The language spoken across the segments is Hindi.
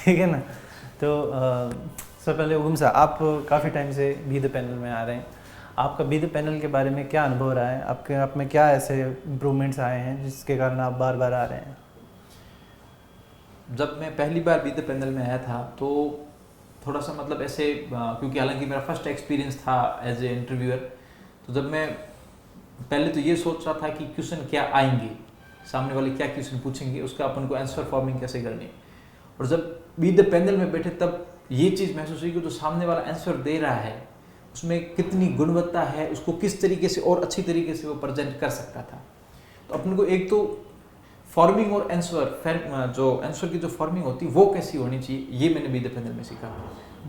ठीक है ना। तो सबसे पहले उगम साहब, आप काफ़ी टाइम से बी द पैनल में आ रहे हैं, आपका बी द पैनल के बारे में क्या अनुभव रहा है? आपके आप में क्या ऐसे इम्प्रूवमेंट्स आए हैं जिसके कारण आप बार बार आ रहे हैं? जब मैं पहली बार बी द पैनल में आया था तो थोड़ा सा मतलब ऐसे क्योंकि हालांकि मेरा फर्स्ट एक्सपीरियंस था एज ए इंटरव्यूअर, तो जब मैं पहले तो ये सोच रहा था कि क्वेश्चन क्या आएंगे, सामने वाले क्या क्वेश्चन पूछेंगे, उसका अपन को आंसर फॉर्मिंग कैसे करनी है। और जब बी द पैनल में बैठे तब ये चीज़ महसूस हुई कि जो सामने वाला आंसर दे रहा है उसमें कितनी गुणवत्ता है, उसको किस तरीके से और अच्छी तरीके से वो प्रेजेंट कर सकता था। तो अपन को एक तो फॉर्मिंग और आंसर, जो आंसर की जो फॉर्मिंग होती है वो कैसी होनी चाहिए, ये मैंने बी द पैनल में सीखा।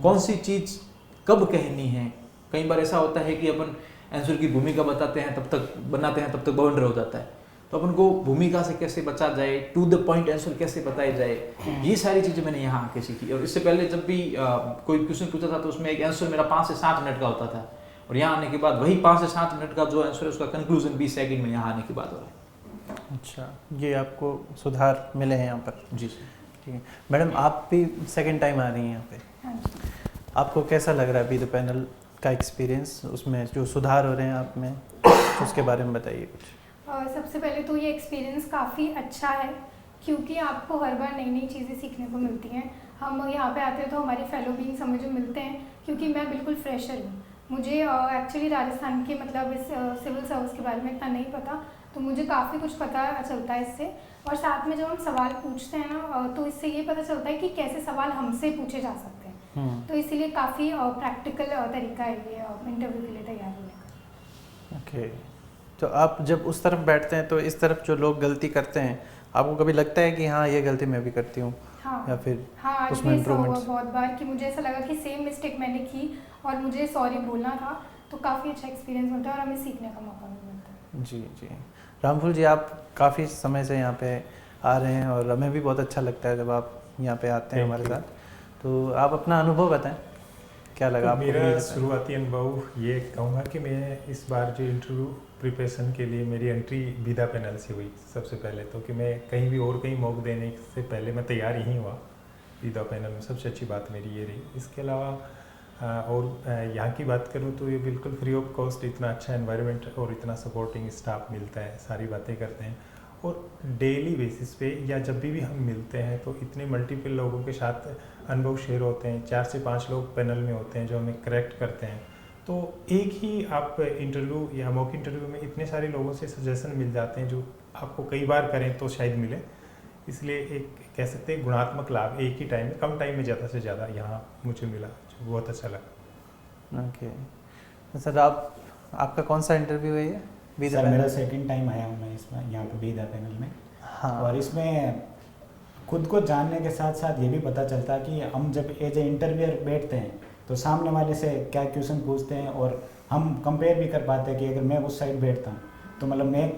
कौन सी चीज़ कब कहनी है। कई बार ऐसा होता है कि अपन आंसर की भूमिका बताते हैं तब तक बनाते हैं तब तक बाउंडर हो जाता है, तो अपन को भूमिका से कैसे बचा जाए, टू द पॉइंट आंसर कैसे बताया जाए, ये सारी चीज़ें मैंने यहाँ आके सीखी। और इससे पहले जब भी कोई क्वेश्चन पूछा था तो उसमें एक आंसर मेरा 5 से 7 मिनट का होता था, और यहाँ आने के बाद वही 5 से 7 मिनट का जो आंसर है उसका कंक्लूजन 20 सेकंड में यहाँ आने के बाद हो रहा है। अच्छा, ये आपको सुधार मिले हैं यहाँ पर? जी ठीक है मैडम, आप भी सेकेंड टाइम आ रही हैं यहाँ पे, आपको कैसा लग रहा है बी द पैनल का एक्सपीरियंस, उसमें जो सुधार हो रहे हैं आप में, उसके बारे में बताइए कुछ। सबसे पहले तो ये एक्सपीरियंस काफ़ी अच्छा है क्योंकि आपको हर बार नई नई चीज़ें सीखने को मिलती हैं। हम यहाँ पे आते हैं तो हमारे फेलो बीइंग्स हमें जो मिलते हैं, क्योंकि मैं बिल्कुल फ्रेशर हूँ, मुझे एक्चुअली राजस्थान के मतलब इस सिविल सर्विस के बारे में इतना नहीं पता, तो मुझे काफ़ी कुछ पता चलता है इससे। और साथ में जब हम सवाल पूछते हैं ना तो इससे ये पता चलता है कि कैसे सवाल हमसे पूछे जा सकते हैं, तो इसीलिए काफ़ी प्रैक्टिकल तरीका है ये इंटरव्यू के लिए तैयार होने का। ओके, तो आप जब उस तरफ बैठते हैं तो इस तरफ जो लोग गलती करते हैं, आपको कभी लगता है कि हाँ ये गलती मैं भी करती हूँ? हाँ, या फिर हाँ, उसमें इम्प्रूवमेंट्स? बहुत बार कि मुझे ऐसा लगा कि सेम मिस्टेक मैंने की और मुझे सॉरी बोलना था, तो काफ़ी अच्छा एक्सपीरियंस मिलता है और हमें सीखने का मौका भी मिलता है। जी जी, रामफूल जी, आप काफ़ी समय से यहाँ पे आ रहे हैं और हमें भी बहुत अच्छा लगता है जब आप यहाँ पे आते हैं हमारे साथ, तो आप अपना अनुभव बताएं, क्या लगा आपको? मेरा शुरुआती अनुभव ये कहूँगा कि मैं इस बार जो इंटरव्यू प्रिपरेशन के लिए मेरी एंट्री बी द पैनल से हुई सबसे पहले, तो कि मैं कहीं भी और कहीं मौक देने से पहले मैं तैयार यहीं हुआ बी द पैनल में, सबसे अच्छी बात मेरी ये रही। इसके अलावा और यहाँ की बात करूँ तो ये बिल्कुल फ्री ऑफ कॉस्ट, इतना अच्छा एनवायरनमेंट और इतना सपोर्टिंग स्टाफ मिलता है, सारी बातें करते हैं, और डेली बेसिस पे या जब भी हम मिलते हैं तो इतने मल्टीपल लोगों के साथ अनुभव शेयर होते हैं। 4 से 5 लोग पैनल में होते हैं जो हमें करेक्ट करते हैं, तो एक ही आप इंटरव्यू या मॉक इंटरव्यू में इतने सारे लोगों से सजेशन मिल जाते हैं जो आपको कई बार करें तो शायद मिले। इसलिए एक कह सकते हैं गुणात्मक लाभ एक ही टाइम में, कम टाइम में ज़्यादा से ज़्यादा यहाँ मुझे मिला, जो बहुत अच्छा लगा। ओके सर, आपका कौन सा इंटरव्यू है ये? सर मेरा सेकंड टाइम आया हूँ मैं इसमें, यहाँ पे बी द पैनल में। हाँ, और इसमें खुद को जानने के साथ साथ ये भी पता चलता है कि हम जब एज ए इंटरव्यूअर बैठते हैं तो सामने वाले से क्या क्वेश्चन पूछते हैं, और हम कंपेयर भी कर पाते हैं कि अगर मैं उस साइड बैठता हूँ तो मतलब मैं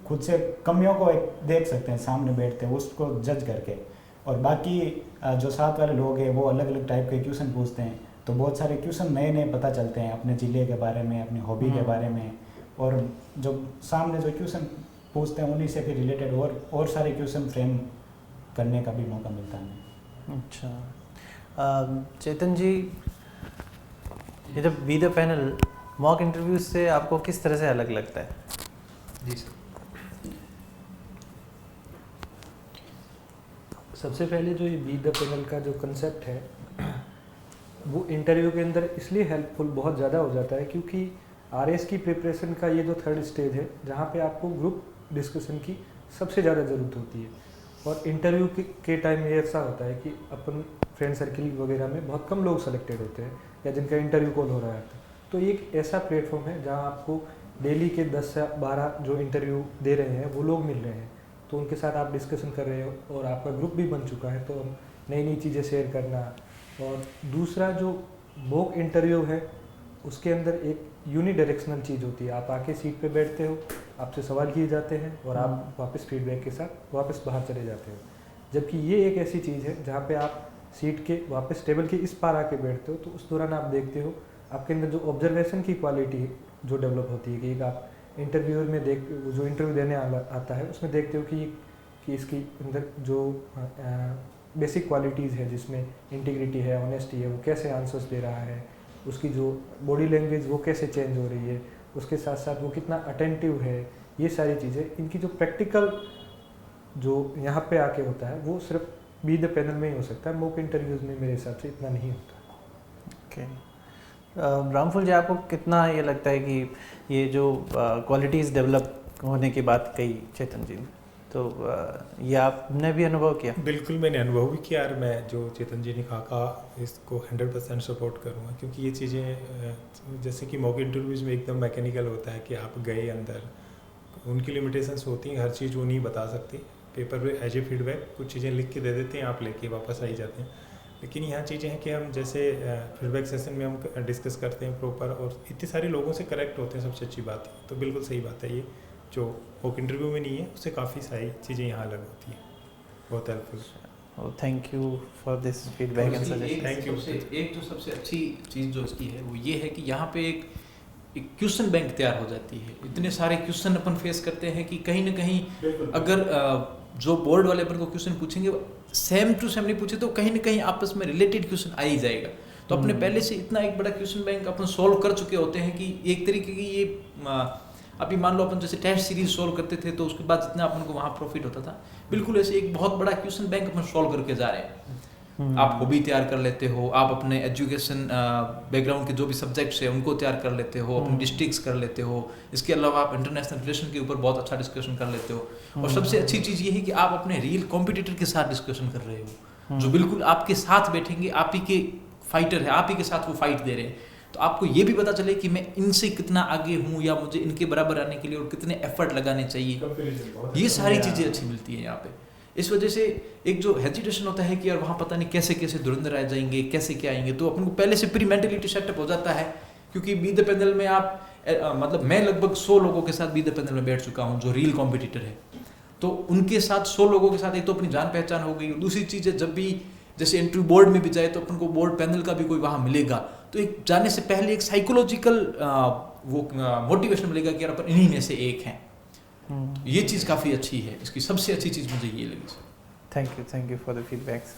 खुद से कमियों को देख सकते हैं सामने बैठते हैं उसको जज करके, और बाकी जो साथ वाले लोग हैं वो अलग अलग टाइप के क्वेश्चन पूछते हैं, तो बहुत सारे क्वेश्चन नए नए पता चलते हैं अपने ज़िले के बारे में, अपनी हॉबी के बारे में, और जो सामने जो क्वेश्चन पूछते हैं उन्हीं से फिर रिलेटेड और सारे क्वेश्चन फ्रेम करने का भी मौका मिलता है। अच्छा, चेतन जी, ये जब be the panel mock interview से आपको किस तरह से अलग लगता है? जी सर, सबसे पहले जो ये बी द पैनल का जो कंसेप्ट है वो इंटरव्यू के अंदर इसलिए हेल्पफुल बहुत ज़्यादा हो जाता है क्योंकि आरएस की प्रिपरेशन का ये जो थर्ड स्टेज है जहाँ पे आपको ग्रुप डिस्कशन की सबसे ज़्यादा ज़रूरत होती है, और इंटरव्यू के टाइम ये ऐसा होता है कि अपन फ्रेंड सर्किल वगैरह में बहुत कम लोग सेलेक्टेड होते हैं या जिनका इंटरव्यू कॉल हो रहा है, तो ये एक ऐसा प्लेटफॉर्म है जहाँ आपको डेली के 10 से 12 जो इंटरव्यू दे रहे हैं वो लोग मिल रहे हैं, तो उनके साथ आप डिस्कशन कर रहे हो और आपका ग्रुप भी बन चुका है, तो नई नई चीज़ें शेयर करना। और दूसरा जो मॉक इंटरव्यू है उसके अंदर एक यूनिडायरेक्शनल चीज़ होती है, आप आके सीट पे बैठते हो, आपसे सवाल किए जाते हैं और आप वापस फीडबैक के साथ वापस बाहर चले जाते हो, जबकि ये एक ऐसी चीज़ है जहाँ पे आप सीट के वापस टेबल के इस पार आके बैठते हो, तो उस दौरान आप देखते हो आपके अंदर जो ऑब्जर्वेशन की क्वालिटी जो डेवलप होती है कि एक आप इंटरव्यूअर में जो इंटरव्यू देने आता है उसमें देखते हो कि इसकी अंदर जो बेसिक क्वालिटीज़ है जिसमें इंटीग्रिटी है, ऑनेस्टी है, वो कैसे आंसर्स दे रहा है, उसकी जो बॉडी लैंग्वेज वो कैसे चेंज हो रही है, उसके साथ साथ वो कितना अटेंटिव है, ये सारी चीज़ें इनकी जो प्रैक्टिकल जो यहाँ पे आके होता है वो सिर्फ बी द पैनल में ही हो सकता है। मॉक इंटरव्यूज़ में मेरे हिसाब से इतना नहीं होता। ओके, रामफुल जी, आपको कितना ये लगता है कि ये जो क्वालिटीज़ डेवलप होने की बात कही चेतन जी ने, तो ये आपने भी अनुभव किया? बिल्कुल मैंने अनुभव भी किया और मैं जो चेतन जी ने कहा इसको 100% सपोर्ट करूँगा, क्योंकि ये चीज़ें जैसे कि मॉक इंटरव्यूज़ में एकदम मैकेनिकल होता है कि आप गए अंदर, उनकी लिमिटेशंस होती हैं, हर चीज़ वो नहीं बता सकती। पेपर पे एज ए फीडबैक कुछ चीज़ें लिख के दे देते हैं, आप लेके वापस आई जाते हैं। लेकिन यहाँ चीज़ें हैं कि हम जैसे फीडबैक सेशन में हम डिस्कस करते हैं प्रॉपर, और इतने सारे लोगों से करेक्ट होते हैं, सबसे अच्छी बात है। तो बिल्कुल सही बात है, ये जो मॉक इंटरव्यू में नहीं है उससे काफ़ी सारी चीज़ें यहाँ अलग होती हैं, बहुत helpful. Thank you for this feedback and suggestion. Thank you. एक जो सबसे अच्छी चीज़ जो इसकी है वो ये है कि यहाँ पे एक क्वेश्चन बैंक तैयार हो जाती है। इतने सारे क्वेश्चन अपन फेस करते हैं कि कहीं ना कहीं अगर जो बोर्ड वाले अपन को क्वेश्चन पूछेंगे सेम टू सेम नहीं पूछे तो कहीं ना कहीं आपस में रिलेटेड क्वेश्चन आ ही जाएगा। तो अपने पहले से इतना एक बड़ा क्वेश्चन बैंक अपन सोल्व कर चुके होते हैं कि एक तरीके की ये अभी मान लो अपन जैसे टेस्ट सीरीज सोल्व करते थे तो उसके बाद जितना अपन को वहाँ प्रॉफिट होता था, बिल्कुल ऐसे एक बहुत बड़ा क्वेश्चन बैंक अपन सोल्व करके जा रहे हैं। आप हॉबी तैयार कर लेते हो, आप अपने एजुकेशन बैकग्राउंड के जो भी सब्जेक्ट्स हैं उनको तैयार कर लेते हो, अपने डिस्ट्रिक्ट्स कर लेते हो, इसके अलावा आप इंटरनेशनल रिलेशन के ऊपर बहुत अच्छा डिस्कशन कर लेते हो। और सबसे अच्छी चीज़ ये है कि आप अपने रियल कॉम्पिटिटर के साथ डिस्कशन कर रहे हो, जो बिल्कुल आपके साथ बैठेंगे, आप ही के फाइटर है, आप ही के साथ वो फाइट दे रहे हैं। तो आपको ये भी पता चले कि मैं इनसे कितना आगे हूँ या मुझे इनके बराबर आने के लिए और कितने एफर्ट लगाने चाहिए, ये सारी चीज़ें अच्छी मिलती हैं यहाँ पे। इस वजह से एक जो हेजिटेशन होता है कि यार वहाँ पता नहीं कैसे कैसे धुरंधर आ जाएंगे, कैसे क्या आएंगे, तो अपन को पहले से प्री मेंटलिटी सेटअप हो जाता है। क्योंकि बी द पैनल में आप मतलब मैं लगभग 100 लोगों के साथ बी द पैनल में बैठ चुका हूँ जो रियल कॉम्पिटिटर है। तो उनके साथ 100 लोगों के साथ एक तो अपनी जान पहचान हो गई, और दूसरी चीज़ है जब भी जैसे इंटरव्यू बोर्ड में भी जाए तो अपन को बोर्ड पैनल का भी कोई वहाँ मिलेगा, तो एक जाने से पहले एक साइकोलॉजिकल वो मोटिवेशन मिलेगा कि यार अपन इन्हीं में से एक हैं। ये चीज़ काफ़ी अच्छी है, इसकी सबसे अच्छी चीज़ मुझे ये लगी। Thank you for the feedbacks.